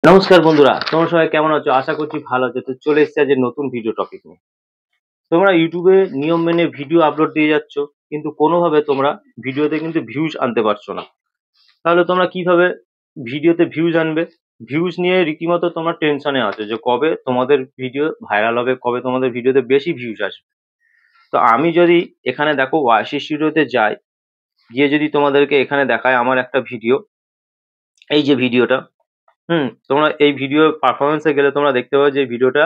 নমস্কার বন্ধুরা, তোমরা সবাই কেমন আছো? আশা করছি ভালো আছো। তো চলে এসেছি আজ নতুন ভিডিও টপিক নিয়ে। তোমরা ইউটিউবে নিয়ম মেনে ভিডিও আপলোড দিয়ে যাচ্ছ, কিন্তু কোনোভাবে তোমরা ভিডিওতে কিন্তু ভিউজ আনতে পারছো না। তাহলে তোমরা কিভাবে ভিডিওতে ভিউজ আনবে? ভিউজ নিয়ে রীতিমতো তোমরা টেনশনে আছো যে কবে তোমাদের ভিডিও ভাইরাল হবে, কবে তোমাদের ভিডিওতে বেশি ভিউজ আসবে। তো আমি যদি এখানে দেখো ওয়াইসি স্টুডিওতে যাই, গিয়ে যদি তোমাদেরকে এখানে দেখায় আমার একটা ভিডিও, এই যে ভিডিওটা, তোমরা এই ভিডিও পারফরমেন্সে গেলে তোমরা দেখতে পাবে যে ভিডিওটা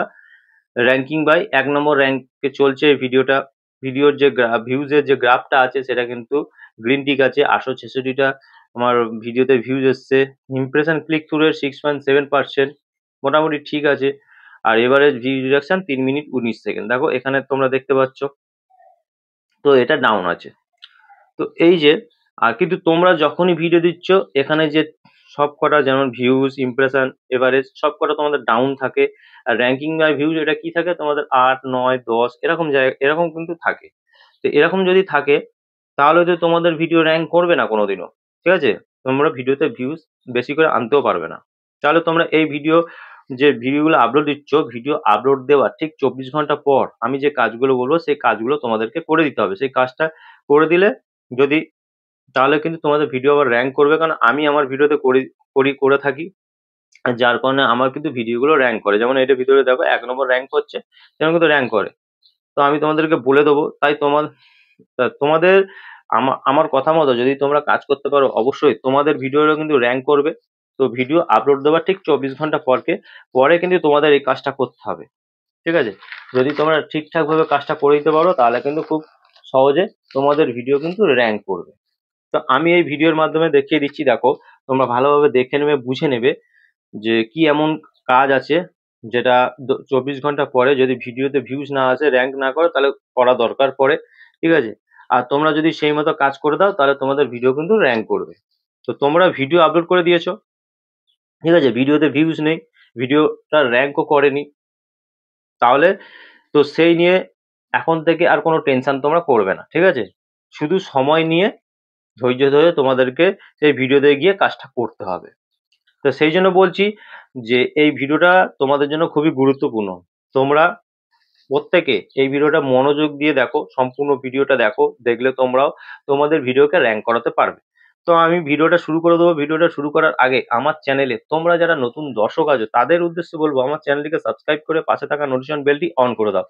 র্যাঙ্কিং বাই ১ নম্বর র্যাঙ্কে চলছে এই ভিডিওটা। ভিডিওর যে ভিউজের যে গ্রাফটা আছে সেটা কিন্তু গ্রিন টিক আছে। ৮৬৬টা আমার ভিডিওতে ভিউজ এসছে। ইমপ্রেশন ক্লিক থ্রু রেট 6.7%, মোটামুটি ঠিক আছে। আর average view duration ৩ minute ১৯ second. দেখো এখানে তোমরা দেখতে পাচ্ছ। তো এটা ডাউন আছে। তো এই যে কিন্তু তোমরা যখনই ভিডিও দিচ্ছ, এখানে যে সবকটা যেমন ভিউজ, ইমপ্রেশন, এভারেজ সবকটা তোমাদের ডাউন থাকে। আর র্যাঙ্কিং বাই ভিউজ এটা কি থাকে তোমাদের ৮, ৯, ১০ এরকম এরকম কিন্তু থাকে। তো এরকম যদি থাকে তাহলে তো তোমাদের ভিডিও র্যাঙ্ক করবে না কোনোদিনও। ঠিক আছে? তোমরা ভিডিওতে ভিউজ বেশি করে আনতেও পারবে না। তাহলে তোমরা এই ভিডিও যে ভিডিওগুলো আপলোড দিচ্ছ, ভিডিও আপলোড দেওয়ার ঠিক ২৪ ঘন্টা পর আমি যে কাজগুলো বলবো সেই কাজগুলো তোমাদেরকে করে দিতে হবে। সেই কাজটা করে দিলে যদি তাহলে কিন্তু তোমাদের ভিডিও আবার র‍্যাংক করবে। কারণ আমি আমার ভিডিওতে করে থাকি। যার কারণে আমার কিন্তু ভিডিওগুলো র‍্যাংক করে। যেমন এটার ভিতরে দেখো ১ নম্বর র‍্যাংক করছে, সেরকম কিন্তু র‍্যাংক করে। তো আমি তোমাদেরকে বলে দেবো। তাই তোমাদের আমার কথা মতো যদি তোমরা কাজ করতে পারো, অবশ্যই তোমাদের ভিডিওটা কিন্তু র‍্যাংক করবে। তো ভিডিও আপলোড দেওয়ার ঠিক ২৪ ঘন্টা পরে কিন্তু তোমাদের এই কাজটা করতে হবে। ঠিক আছে? যদি তোমরা ঠিকঠাকভাবে কাজটা করে দিতে পারো তাহলে কিন্তু খুব সহজে তোমাদের ভিডিও কিন্তু র‍্যাংক করবে। তো আমি এই ভিডিওর মাধ্যমে দেখিয়ে দিচ্ছি। দেখো তোমরা ভালোভাবে দেখে নেবে, বুঝে নেবে যে কি এমন কাজ আছে যেটা ২৪ ঘন্টা পরে যদি ভিডিওতে ভিউজ না আসে, র‍্যাংক না করে, তাহলে করা দরকার পড়ে। ঠিক আছে? আর তোমরা যদি সেই মতো কাজ করে দাও তাহলে তোমাদের ভিডিও কিন্তু র‍্যাংক করবে। তো তোমরা ভিডিও আপলোড করে দিয়েছো, ঠিক আছে? ভিডিওতে ভিউজ নেই, ভিডিওটা র‍্যাংকও করেনি। তাহলে তো সেই নিয়ে এখন থেকে আর কোনো টেনশন তোমরা করবে না। ঠিক আছে? শুধু সময় নিয়ে ধৈর্য ধরে তোমাদেরকে সেই ভিডিওতে গিয়ে কাজটা করতে হবে। তো সেই জন্য বলছি যে এই ভিডিওটা তোমাদের জন্য খুবই গুরুত্বপূর্ণ। তোমরা প্রত্যেকে এই ভিডিওটা মনোযোগ দিয়ে দেখো, সম্পূর্ণ ভিডিওটা দেখো। দেখলে তোমরাও তোমাদের ভিডিওকে র‍্যাংক করাতে পারবে। তো আমি ভিডিওটা শুরু করে দেবো। ভিডিওটা শুরু করার আগে আমার চ্যানেলে তোমরা যারা নতুন দর্শক আছো তাদের উদ্দেশ্যে বলবো, আমার চ্যানেলটিকে সাবস্ক্রাইব করে পাশে থাকা নোটিফিকেশন বেলটি অন করে দাও।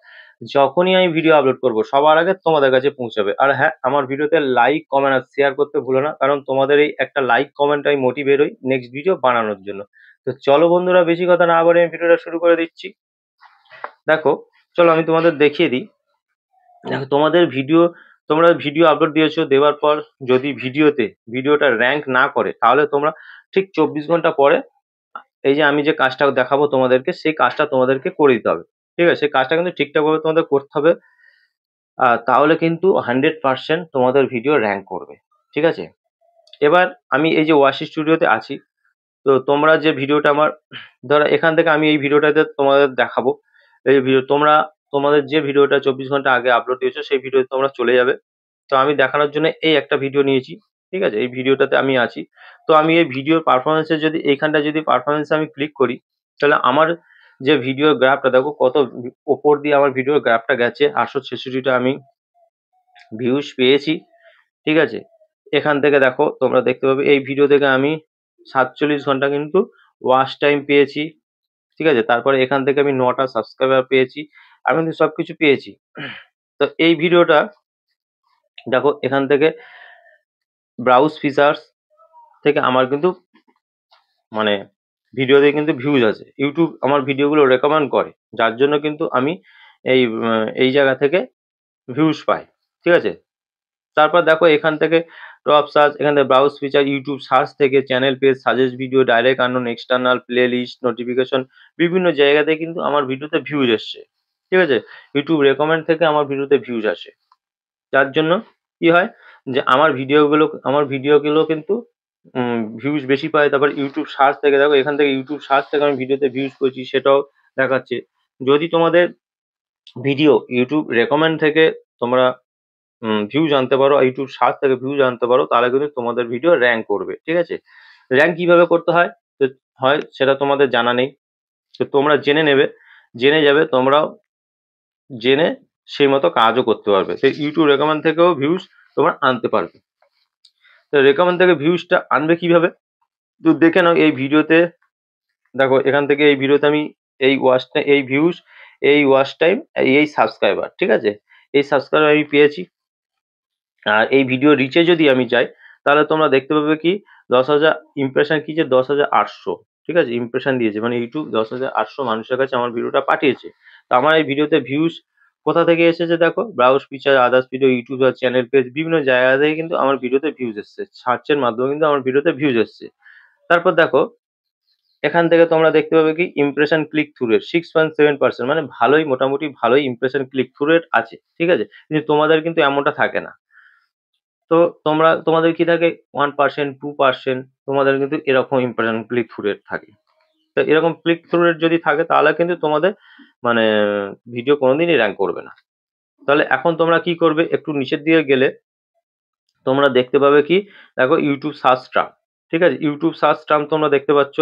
যখনই আমি ভিডিও আপলোড করব সবার আগে তোমাদের কাছে পৌঁছাবে। আর হ্যাঁ, আমার ভিডিওতে লাইক, কমেন্ট আর শেয়ার করতে ভুলো না। কারণ তোমাদের এই একটা লাইক, কমেন্টে মোটিভেট হই নেক্সট ভিডিও বানানোর জন্য। তো চলো বন্ধুরা, বেশি কথা না বলে আমি ভিডিওটা শুরু করে দিচ্ছি। দেখো, চলো আমি তোমাদের দেখিয়ে দিই। দেখো তোমরা ভিডিও আপলোড দিয়েছো, দেওয়ার পর যদি ভিডিওটা র‍্যাংক না করে তাহলে তোমরা ঠিক ২৪ ঘন্টা পরে এই যে আমি যে কাজটা দেখাবো তোমাদেরকে, সেই কাজটা তোমাদেরকে করে দিতে হবে। ঠিক আছে? সেই কাজটা কিন্তু ঠিকঠাকভাবে তোমাদের করতে হবে। তাহলে কিন্তু 100% তোমাদের ভিডিও র‍্যাংক করবে। ঠিক আছে? এবার আমি এই যে ওয়াসি স্টুডিওতে আছি। তো তোমরা যে ভিডিওটা আমার ধরো এখান থেকে আমি এই ভিডিওটাতে তোমাদের দেখাবো। এই ভিডিও তোমাদের যে ভিডিওটা ২৪ ঘন্টা আগে আপলোড দিয়েছো সেই ভিডিওতে তোমরা চলে যাবে। তো আমি দেখানোর জন্য এই একটা ভিডিও নিয়েছি। ঠিক আছে? এই ভিডিওটাতে আমি আছি। তো আমি এই ভিডিওর পারফরম্যান্স এ যদি এইখানটায় যদি পারফরম্যান্স এ আমি ক্লিক করি, তাহলে আমার যে ভিডিওর গ্রাফটা দেখো কত ওপর দিয়ে আমার ভিডিওর গ্রাফটা গেছে। ৮৬৬টা আমি ভিউজ পেয়েছি। ঠিক আছে? এখান থেকে দেখো তোমরা দেখতে পাবে এই ভিডিও থেকে আমি ৪৭ ঘন্টা কিন্তু ওয়াচ টাইম পেয়েছি। ঠিক আছে? তারপরে এখান থেকে আমি ৯ টা সাবস্ক্রাইবার পেয়েছি। আমি কিন্তু সবকিছু পেয়েছি। তো এই ভিডিওটা দেখো এখান থেকে ব্রাউজ ফিচার্স থেকে আমার কিন্তু মানে ভিডিওতে কিন্তু ভিউজ আছে। ইউটিউব আমার ভিডিওগুলো রেকমেন্ড করে। যার জন্য কিন্তু আমি এই জায়গা থেকে ভিউজ পাই। ঠিক আছে? তারপর দেখো এখান থেকে টপ সার্চ, এখান থেকে ব্রাউজ ফিচার, ইউটিউব সার্চ থেকে channel page, suggest video, direct unknown, external, playlist, notification, বিভিন্ন জায়গাতে কিন্তু আমার ভিডিওতে ভিউজ এসছে। ঠিক আছে? ইউটিউব রেকমেন্ড থেকে আমার ভিডিওতে ভিউজ আসে। যার জন্য কি হয় যে আমার ভিডিওগুলো কিন্তু ভিউজ বেশি পায়। তারপর ইউটিউব সার্চ থেকে দেখো এখান থেকে ইউটিউব সার্চ থেকে আমি ভিডিওতে ভিউজ পেয়েছি সেটাও দেখাচ্ছে। যদি তোমাদের ভিডিও ইউটিউব রেকমেন্ড থেকে তোমরা ভিউজ আনতে পারো, ইউটিউব সার্চ থেকে ভিউজ আনতে পারো, তাহলে কিন্তু তোমাদের ভিডিও র‍্যাংক করবে। ঠিক আছে? র‍্যাংক কিভাবে করতে হয়? তো হয় সেটা তোমাদের জানা নেই। তো তোমরা জেনে নেবে, জেনে যাবে, তোমরাও জেনে সেই মতো কাজও করতে পারবে। সেই ইউটিউব রেকমেন্ড থেকেও ভিউজ তোমরা আনতে পারবে। তো রেকমেন্ড থেকে ভিউজটা আনবে কিভাবে? তো দেখে নাও এই ভিডিওতে, দেখো এখান থেকে এই ভিডিওতে আমি এই ভিউজ, এই ওয়াচ টাইম, এই সাবস্ক্রাইবার, ঠিক আছে, এই সাবস্ক্রাইবার আমি পেয়েছি। আর এই ভিডিও রিচে যদি আমি যাই, তাহলে তোমরা দেখতে পাবে কি 10,000 ইমপ্রেশন, কি যে 10,800, ঠিক আছে, ইমপ্রেশন দিয়েছে, মানে ইউটিউব 10,800 মানুষের কাছে আমার ভিডিওটা পাঠিয়েছে। তো আমার এই ভিডিওতে ভিউজ কোথা থেকে এসেছে দেখো, browse feature, others video, YouTube channel page, বিভিন্ন জায়গা থেকে কিন্তু আমার ভিডিওতে ভিউজ এসছে, সার্চের মাধ্যমে কিন্তু আমার ভিডিওতে ভিউজ এসছে। তারপর দেখো এখান থেকে তোমরা দেখতে পাবে কি ইমপ্রেশন ক্লিক থ্রু রেট 6.7%, মানে ভালোই, মোটামুটি ভালোই ইমপ্রেশন ক্লিক থ্রু রেট আছে, ঠিক আছে, কিন্তু তোমাদের কিন্তু এমনটা থাকে না। তো তোমাদের কি থাকে 1%, 2%, তোমাদের কিন্তু এরকম ইমপ্রেশন ক্লিক থ্রু রেট থাকে। তো এরকম ক্লিক থ্রু রেট যদি থাকে তাহলে কিন্তু তোমাদের মানে ভিডিও কোনোদিনই র্যাঙ্ক করবে না। তাহলে এখন তোমরা কি করবে, একটু নিচের দিকে গেলে তোমরা দেখতে পাবে কি, দেখো ইউটিউব সার্চ টার্ম, ঠিক আছে, ইউটিউব সার্চ টার্ম তোমরা দেখতে পাচ্ছ।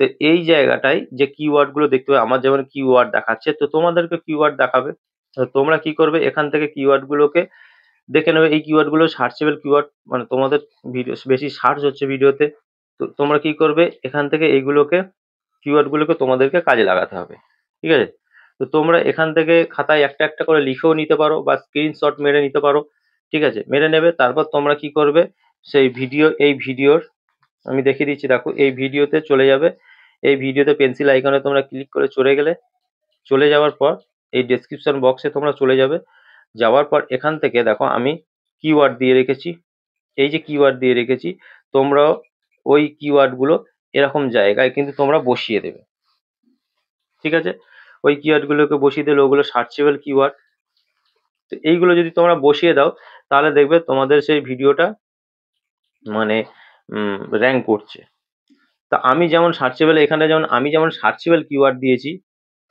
তো এই জায়গাটায় যে কিওয়ার্ড গুলো দেখতে পাবে, আমার যেমন কিওয়ার্ড দেখাচ্ছে, তো তোমাদেরকে কিওয়ার্ড দেখাবে। তো তোমরা কি করবে, এখান থেকে কিওয়ার্ড গুলোকে দেখে নেবে, এই কিওয়ার্ড গুলো সার্চেবল কিওয়ার্ড, মানে তোমাদের ভিডিও বেশি সার্চ হচ্ছে ভিডিওতে। তো তোমরা কি করবে, এখান থেকে এইগুলোকে, কিওয়ার্ড গুলোকে তোমাদেরকে কাজে লাগাতে হবে, ঠিক আছে। তো তোমরা এখান থেকে খাতায় একটা একটা করে লিখেও নিতে পারো বা স্ক্রিনশট মেরে নিতে পারো, ঠিক আছে, মেরে নেবে। তারপর তোমরা কি করবে, সেই ভিডিও, এই ভিডিওর আমি দেখিয়ে দিচ্ছি, দেখো এই ভিডিওতে চলে যাবে। এই ভিডিওতে পেন্সিল আইকনে তোমরা ক্লিক করে চলে গেলে, চলে যাওয়ার পর এই ডেসক্রিপশন বক্সে তোমরা চলে যাবে। যাওয়ার পর এখান থেকে দেখো আমি কিওয়ার্ড দিয়ে রেখেছি, এই যে কিওয়ার্ড দিয়ে রেখেছি, তোমরাও ওই কিওয়ার্ড গুলো এরকম জায়গায় কিন্তু তোমরা বসিয়ে দেবে, ঠিক আছে। ওই কিওয়ার্ড গুলোকে বসিয়ে দিলে ওগুলো সার্চেবল কিওয়ার্ড। তো এইগুলো যদি তোমরা বসিয়ে দাও, তাহলে দেখবে তোমাদের সেই ভিডিওটা মানে র্যাঙ্ক করছে। তা আমি যেমন সার্চেবল, এখানে যেমন আমি যেমন সার্চেবল কিওয়ার্ড দিয়েছি,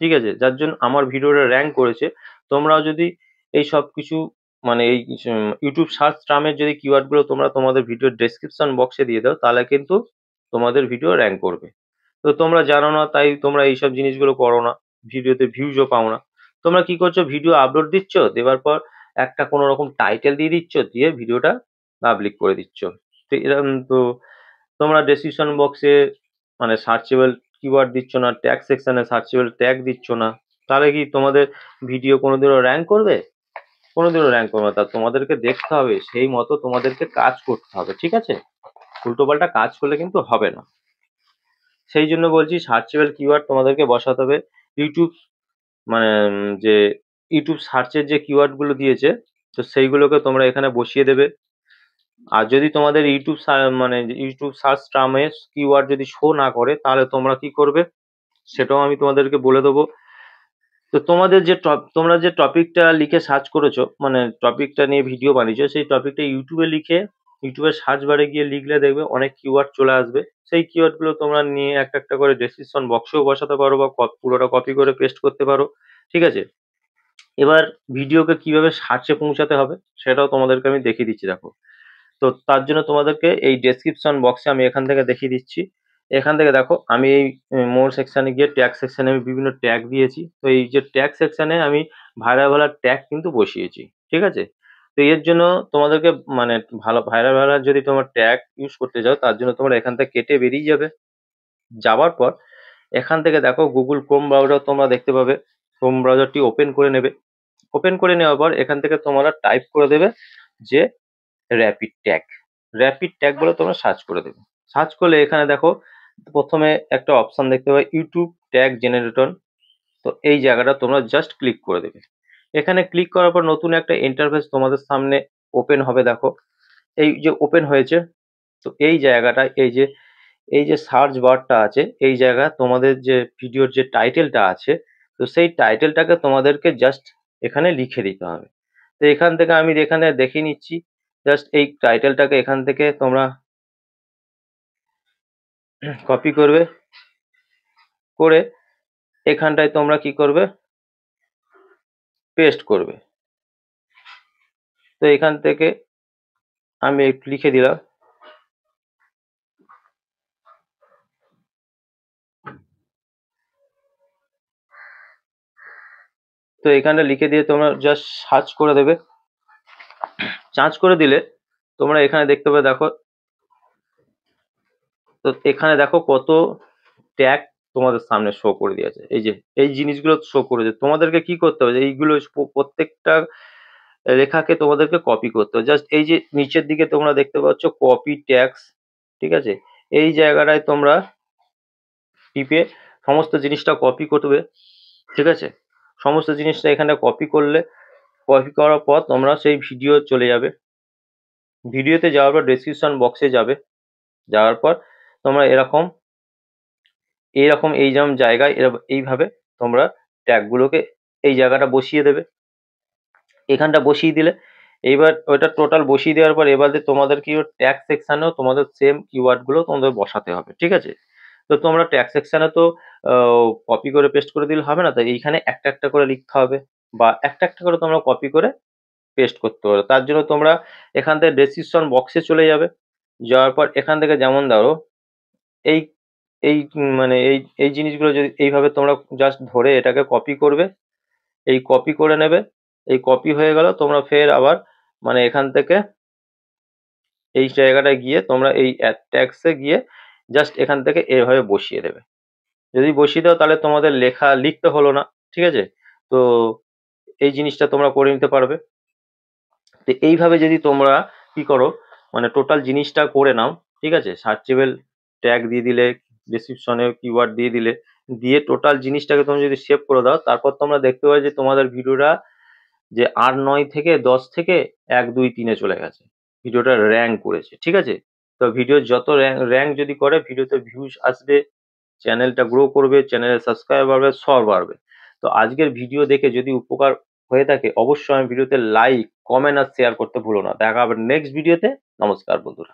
ঠিক আছে, যার জন্য আমার ভিডিওটা র্যাঙ্ক করেছে। তোমরাও যদি এই সব কিছু মানে এই ইউটিউব সার্চ টার্মের যদি কিওয়ার্ড গুলো তোমরা তোমাদের ভিডিওর ডেসক্রিপশন বক্সে দিয়ে দাও, তাহলে কিন্তু তোমাদের ভিডিও র্যাঙ্ক করবে। তো তোমরা জানো না, তাই তোমরা এইসব জিনিসগুলো করো না, ভিডিওতে ভিউজও পাও না। তোমরা কি করছো, ভিডিও আপলোড দিচ্ছ, দেওয়ার পর একটা কোনো রকম টাইটেল দিয়ে দিচ্ছ, দিয়ে ভিডিওটা পাবলিক করে দিচ্ছ। তো এরকম তো তোমরা ডেসক্রিপশন বক্সে মানে সার্চেবল কিওয়ার্ড দিচ্ছ না, ট্যাগ সেকশনে সার্চেবল ট্যাগ দিচ্ছ না, তাহলে কি তোমাদের ভিডিও কোনোদিনও র্যাঙ্ক করবে? কোনোদিনও র্যাঙ্ক করবে না। তা তোমাদেরকে দেখতে হবে, সেই মতো তোমাদেরকে কাজ করতে হবে, ঠিক আছে, উল্টোপাল্টা কাজ করলে কিন্তু হবে না। সেই জন্য বলছি সার্চেবল কিওয়ার্ড তোমাদেরকে বসাতে হবে। ইউটিউব মানে যে ইউটিউব সার্চের যে কিওয়ার্ড গুলো দিয়েছে, তো সেইগুলোকে তোমরা এখানে বসিয়ে দেবে। আর যদি তোমাদের ইউটিউব মানে ইউটিউব সার্চ টার্মে কিওয়ার্ড যদি শো না করে, তাহলে তোমরা কি করবে সেটাও আমি তোমাদেরকে বলে দেবো। তো তোমাদের যে তোমরা যে টপিকটা লিখে সার্চ করেছো, মানে টপিকটা নিয়ে ভিডিও বানিয়েছো, সেই টপিকটা ইউটিউবে লিখে ইউটিউবের সার্চ বারে গিয়ে লিখলে দেখবে অনেক কিওয়ার্ড চলে আসবে। সেই কিওয়ার্ড গুলো তোমরা নিয়ে একটা একটা করে ডেসক্রিপশন বক্সেও বসাতে পারো বা পুরোটা কপি করে পেস্ট করতে পারো, ঠিক আছে। এবার ভিডিওকে কিভাবে সার্চে পৌঁছাতে হবে সেটাও তোমাদেরকে আমি দেখিয়ে দিচ্ছি, দেখো। তো তার জন্য তোমাদেরকে এই ডেসক্রিপশন বক্সে আমি এখান থেকে দেখিয়ে দিচ্ছি। এখান থেকে দেখো আমি এই মোর সেকশনে গিয়ে ট্যাগ সেকশনে আমি বিভিন্ন ট্যাগ দিয়েছি। তো এই যে ট্যাগ সেকশনে আমি ভাইরাল ভাইরাল ট্যাগ কিন্তু বসিয়েছি, ঠিক আছে। তো এর জন্য তোমাদেরকে মানে ভালো ভাইরাল ভাইরাল যদি তোমার ট্যাগ ইউজ করতে যাও, তার জন্য তোমরা এখান থেকে কেটে বেরিয়ে যাবে। যাওয়ার পর এখান থেকে দেখো গুগল ক্রোম ব্রাউজার তোমরা দেখতে পাবে, ক্রোম ব্রাউজারটি ওপেন করে নেবে। ওপেন করে নেওয়ার পর এখান থেকে তোমরা টাইপ করে দেবে যে র‍্যাপিড ট্যাগ, র‍্যাপিড ট্যাগ বলে তোমরা সার্চ করে দেবে। সার্চ করলে এখানে দেখো প্রথমে একটা অপশন দেখতে পাবে ইউটিউব ট্যাগ জেনারেটর। তো এই জায়গাটা তোমরা জাস্ট ক্লিক করে দেবে। এখানে ক্লিক করার পর নতুন একটা ইন্টারফেস তোমাদের সামনে ওপেন হবে, দেখো এই যে ওপেন হয়েছে। তো এই জায়গাটায় এই যে সার্চ বারটা আছে, এই জায়গা তোমাদের যে ভিডিওর যে টাইটেলটা আছে, তো সেই টাইটেলটাকে তোমাদেরকে জাস্ট এখানে লিখে দিতে হবে। তো এখান থেকে আমি এখানে দেখিয়ে নিচ্ছি, জাস্ট এই টাইটেলটাকে এখান থেকে তোমরা কপি করবে, করে এখানটায় তোমরা কি করবে, পেস্ট করবে। তো এখান থেকে আমি একটু লিখে দিলাম, তো এখানে লিখে দিয়ে তোমরা জাস্ট সার্চ করে দেবে। সার্চ করে দিলে তোমরা এখানে দেখতে পাবে, দেখো তো এখানে দেখো কত ট্যাগ তোমাদের সামনে শো করে দিয়েছে। এই যে এই জিনিসগুলো শো করেছে, তোমাদেরকে কি করতে হবে, এইগুলো প্রত্যেকটা রেখাকে তোমাদেরকে কপি করতে হবে। জাস্ট এই যে নিচের দিকে তোমরা দেখতে পাচ্ছ কপি ট্যাক্স, ঠিক আছে, এই জায়গাটায় তোমরা টিপে সমস্ত জিনিসটা কপি করবে, ঠিক আছে। সমস্ত জিনিসটা এখানে কপি করলে, কপি করার পর তোমরা সেই ভিডিও চলে যাবে। ভিডিওতে যাওয়ার পর ডেসক্রিপশন বক্সে যাবে, যাওয়ার পর তোমরা এইরকম এই যেমন জায়গায় এইভাবে তোমরা ট্যাগগুলোকে এই জায়গাটা বসিয়ে দেবে। এখানটা বসিয়ে দিলে এইবার ওইটা টোটাল বসিয়ে দেওয়ার পর এবারে তোমাদের কি ট্যাগ সেকশনেও তোমাদের সেম কিওয়ার্ড গুলো তোমাদের বসাতে হবে, ঠিক আছে। তো তোমরা ট্যাগ সেকশনে তো কপি করে পেস্ট করে দিলে হবে না, তাই এইখানে একটা একটা করে লিখতে হবে, বা একটা একটা করে তোমরা কপি করে পেস্ট করতে পারো। তার জন্য তোমরা এখান থেকে ডেসক্রিপশন বক্সে চলে যাবে, যাওয়ার পর এখান থেকে যেমন ধরো এই এই মানে এই জিনিসগুলো যদি এইভাবে তোমরা জাস্ট ধরে এটাকে কপি করবে, এই কপি করে নেবে। এই কপি হয়ে গেল, তোমরা ফের আবার মানে এখান থেকে এই জায়গাটায় গিয়ে তোমরা এই ট্যাক্সে গিয়ে জাস্ট এখান থেকে এভাবে বসিয়ে দেবে। যদি বসিয়ে দাও তাহলে তোমাদের লেখা লিখতে হলো না, ঠিক আছে। তো এই জিনিসটা তোমরা করে নিতে পারবে। তো এইভাবে যদি তোমরা কি করো, মানে টোটাল জিনিসটা করে নাও, ঠিক আছে। সার্চেবল ট্যাগ দিয়ে দিলে, ডেসক্রিপশনে কিওয়ার্ড দিয়ে দিলে, দিয়ে টোটাল জিনিসটাকে তুমি যদি সেভ করে দাও, তারপর তোমরা দেখতে পাবে যে তোমাদের ভিডিওটা যে 8, 9 থেকে 10 থেকে 1, 2, 3-এ চলে গেছে, ভিডিওটা র্যাঙ্ক করেছে, ঠিক আছে। তো ভিডিও যত র্যাঙ্ক যদি করে, ভিডিওতে ভিউজ আসবে, চ্যানেলটা গ্রো করবে, চ্যানেলের সাবস্ক্রাইবার বাড়বে, সব বাড়বে। তো আজকের ভিডিও দেখে যদি উপকার হয়ে থাকে, অবশ্যই আমি ভিডিওতে লাইক, কমেন্ট আর শেয়ার করতে ভুলো না। দেখা হবে নেক্সট ভিডিওতে। নমস্কার বন্ধুরা।